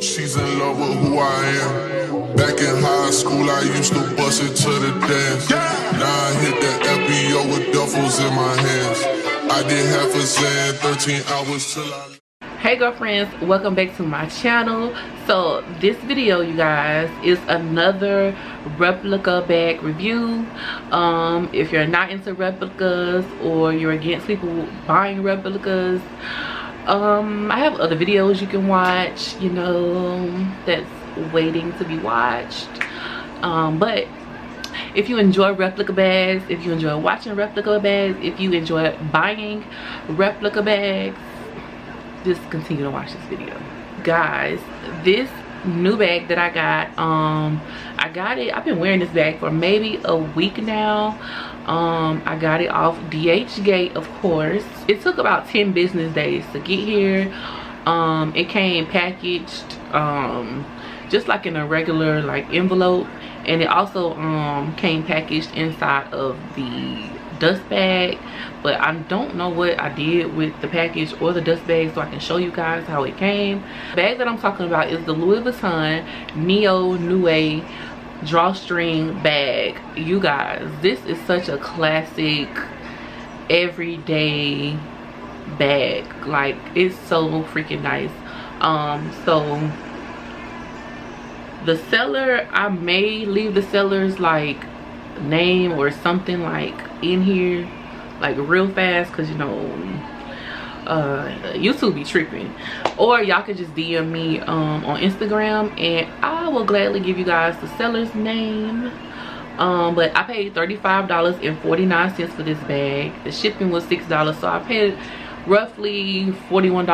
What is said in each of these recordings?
She's in love with who I am. Back in high school, I used to bust it to the dance. Now I hit the FBO with duffels in my hands. I did half a Zan, 13 hours till I... Hey girlfriends, welcome back to my channel. So this video, you guys, is another replica bag review. If you're not into replicas or you're against people buying replicas, I have other videos you can watch, you know, that's waiting to be watched. But if you enjoy replica bags, if you enjoy watching replica bags, if you enjoy buying replica bags, just continue to watch this video. Guys, this new bag that I got it, I've been wearing this bag for maybe a week now. I got it off DHGATE, of course. It took about 10 business days to get here. It came packaged just like in a regular like envelope, and it also came packaged inside of the dust bag, but I don't know what I did with the package or the dust bag, so I can show you guys how it came. The bag that I'm talking about is the Louis Vuitton NEONOE drawstring bag. You guys, this is such a classic everyday bag. Like, it's so freaking nice. So the seller, I may leave the seller's like name or something like in here like real fast, because you know YouTube be tripping, or y'all could just DM me on Instagram and I will gladly give you guys the seller's name. But I paid $35.49 for this bag. The shipping was $6, so I paid roughly $41,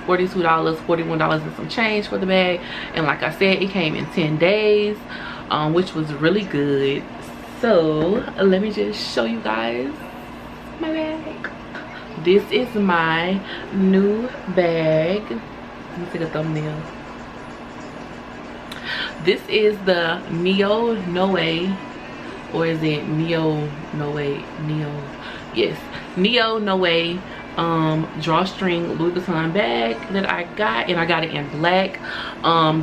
$42, $41 and some change for the bag. And like I said, it came in 10 days, which was really good. So let me just show you guys my bag. This is my new bag. Let me take a thumbnail. This is the NEONOE, or is it NEONOE? Yes, NEONOE drawstring Louis Vuitton bag that I got, and I got it in black.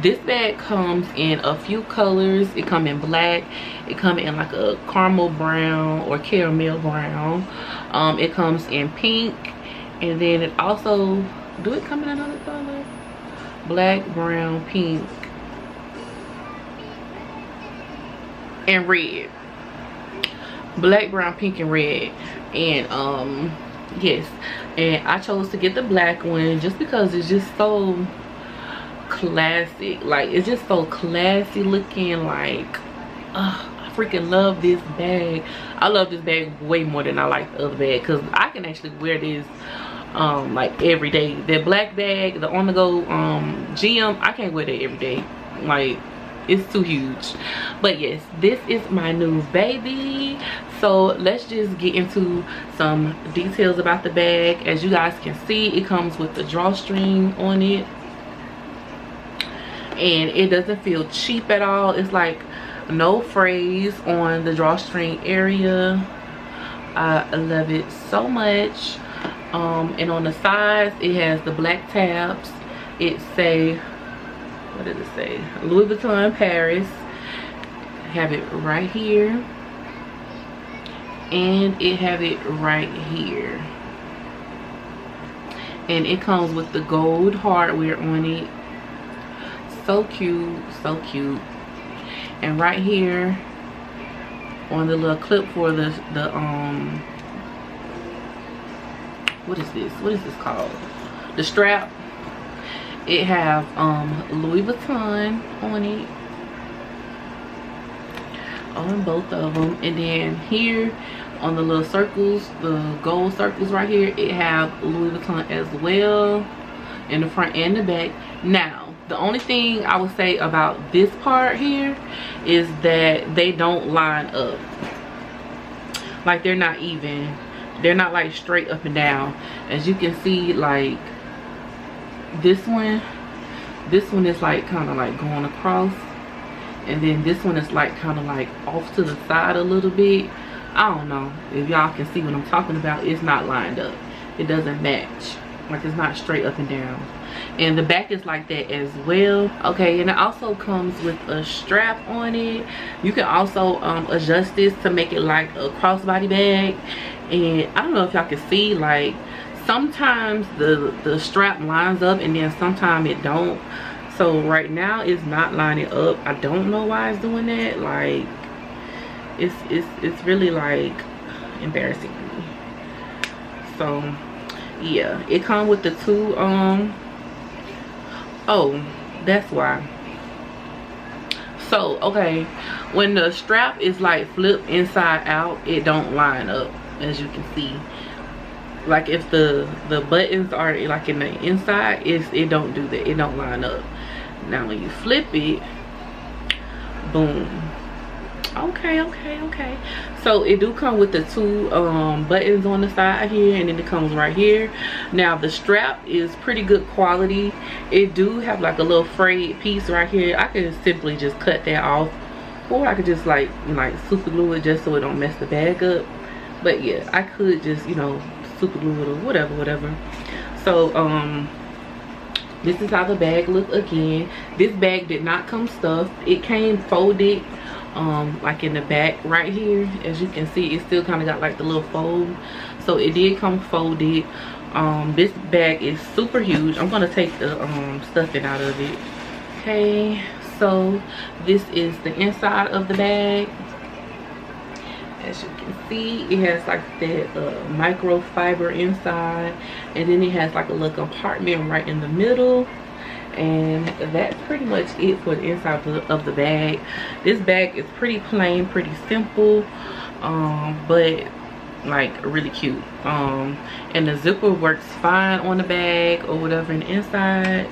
This bag comes in a few colors. It come in black, it come in like a caramel brown or caramel brown, it comes in pink, and then it also, do it come in another color? Black, brown, pink, and red. Black, brown, pink, and red. And yes, and I chose to get the black one just because it's just so classic. Like, it's just so classy looking. Like, I freaking love this bag. I love this bag way more than I like the other bag, because I can actually wear this like every day. The black bag, the on the go GM, I can't wear that every day. Like, it's too huge. But yes, this is my new baby. So let's just get into some details about the bag. As you guys can see, it comes with the drawstring on it, and it doesn't feel cheap at all. It's like no phrase on the drawstring area. I love it so much. And on the sides, it has the black tabs. It say, what does it say? Louis Vuitton Paris. Have it right here, and it have it right here, and it comes with the gold hardware on it. So cute, so cute. And right here on the little clip for the what is this called, the strap, it have Louis Vuitton on it, on both of them. And then here on the little circles, the gold circles right here, it have Louis Vuitton as well in the front and the back. Now, the only thing I would say about this part here is that they don't line up. Like, they're not even. They're not like straight up and down. As you can see, like this one is like kind of like going across, and then this one is like kind of like off to the side a little bit. I don't know if y'all can see what I'm talking about. It's not lined up. It doesn't match. Like it's not straight up and down. And the back is like that as well. Okay, and it also comes with a strap on it. You can also adjust this to make it like a crossbody bag. And I don't know if y'all can see, like sometimes the strap lines up and then sometimes it don't. So right now it's not lining up. I don't know why it's doing that. Like it's really like embarrassing to me. So yeah, it comes with the two oh, that's why. So okay, when the strap is like flipped inside out, it don't line up, as you can see. Like if the buttons are like in the inside, it don't do that. It don't line up. Now when you flip it, boom. Okay. So it do come with the two buttons on the side here, and then it comes right here. Now the strap is pretty good quality. It do have like a little frayed piece right here. I could simply just cut that off, or I could just like super glue it just so it don't mess the bag up. But yeah, I could just, you know, super glue it or whatever. So this is how the bag look again. This bag did not come stuffed. It came folded like in the back right here. As you can see, it still kind of got like the little fold, so it did come folded. This bag is super huge. I'm gonna take the stuffing out of it. Okay, so this is the inside of the bag. As you can see, it has like that microfiber inside, and then it has like a little compartment right in the middle. And that's pretty much it for the inside of the bag. This bag is pretty plain, pretty simple, but like really cute. And the zipper works fine on the bag or whatever in the inside.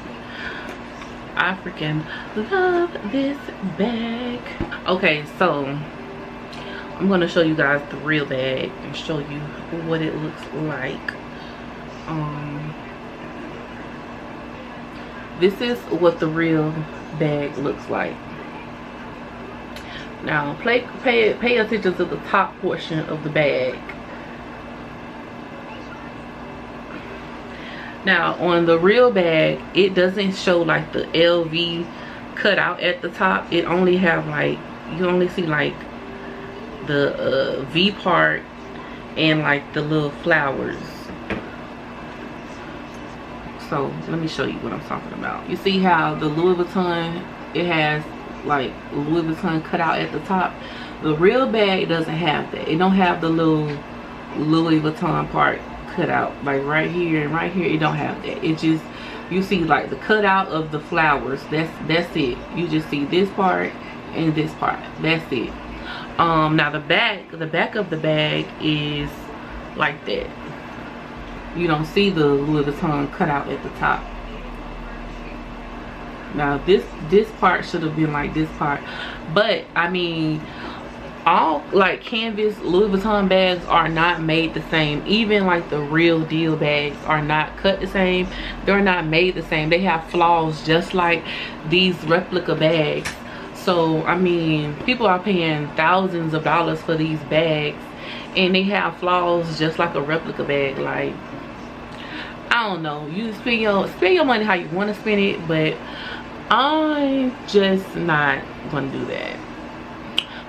I freaking love this bag. Okay, so I'm gonna show you guys the real bag and show you what it looks like. This is what the real bag looks like. Now pay attention to the top portion of the bag. Now on the real bag, it doesn't show like the LV cut out at the top. It only have like, you only see like the V part and like the little flowers. So let me show you what I'm talking about. You see how the Louis Vuitton, it has like Louis Vuitton cut out at the top. The real bag doesn't have that. It don't have the little Louis Vuitton part cut out. Like right here and right here, it don't have that. It just, you see like the cutout of the flowers. That's it. You just see this part and this part. That's it. Now the back of the bag is like that. You don't see the Louis Vuitton cut out at the top. Now this part should have been like this part, but I mean, all like canvas Louis Vuitton bags are not made the same. Even like the real deal bags are not cut the same. They're not made the same. They have flaws just like these replica bags. So I mean, people are paying thousands of dollars for these bags, and they have flaws just like a replica bag. Like, I don't know, you spend your money how you want to spend it, but I'm just not gonna do that.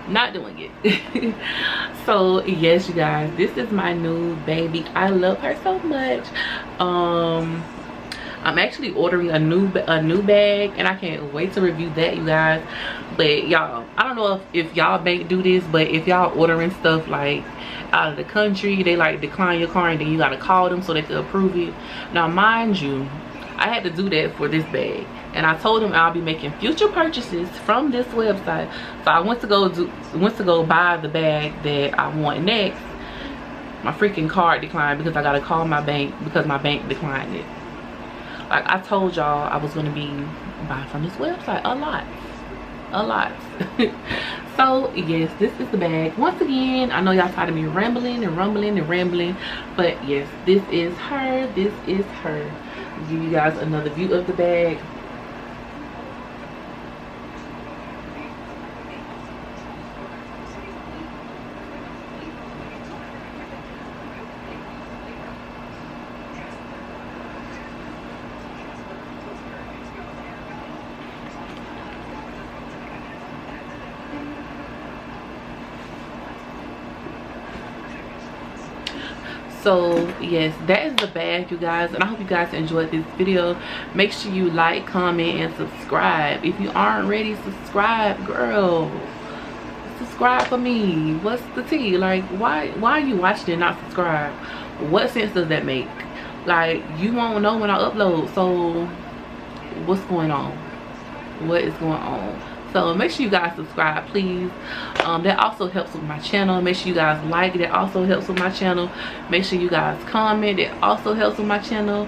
Not doing it. So yes, you guys, this is my new baby. I love her so much. I'm actually ordering a new bag, and I can't wait to review that, you guys. But y'all, I don't know if y'all bank do this, but if y'all ordering stuff like out of the country, they like decline your car and then you gotta call them so they can approve it. Now mind you, I had to do that for this bag, and I told them I'll be making future purchases from this website. So I went to go buy the bag that I want next. My freaking card declined because I gotta call my bank because my bank declined it. Like I told y'all, I was gonna be buying from this website a lot. So yes, this is the bag. Once again, I know y'all tired of me rambling, but yes, this is her. I'll give you guys another view of the bag. So yes, that is the bag, you guys, and I hope you guys enjoyed this video. Make sure you like, comment, and subscribe. If you aren't ready, subscribe, girl. Subscribe for me. What's the tea? Like, why are you watching and not subscribe? What sense does that make? Like, you won't know when I upload. So what's going on? What is going on? So make sure you guys subscribe, please. That also helps with my channel. Make sure you guys like it. That also helps with my channel. Make sure you guys comment. It also helps with my channel.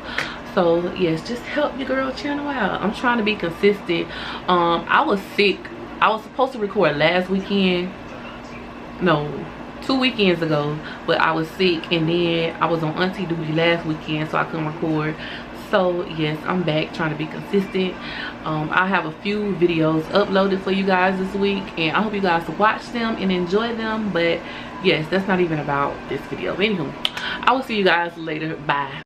So yes, just help your girl channel out. I'm trying to be consistent. I was sick. I was supposed to record last weekend. No, 2 weekends ago, but I was sick, and then I was on auntie duty last weekend, so I couldn't record. So yes, I'm back trying to be consistent. I have a few videos uploaded for you guys this week, and I hope you guys watch them and enjoy them. But yes, that's not even about this video. Anywho, I will see you guys later. Bye.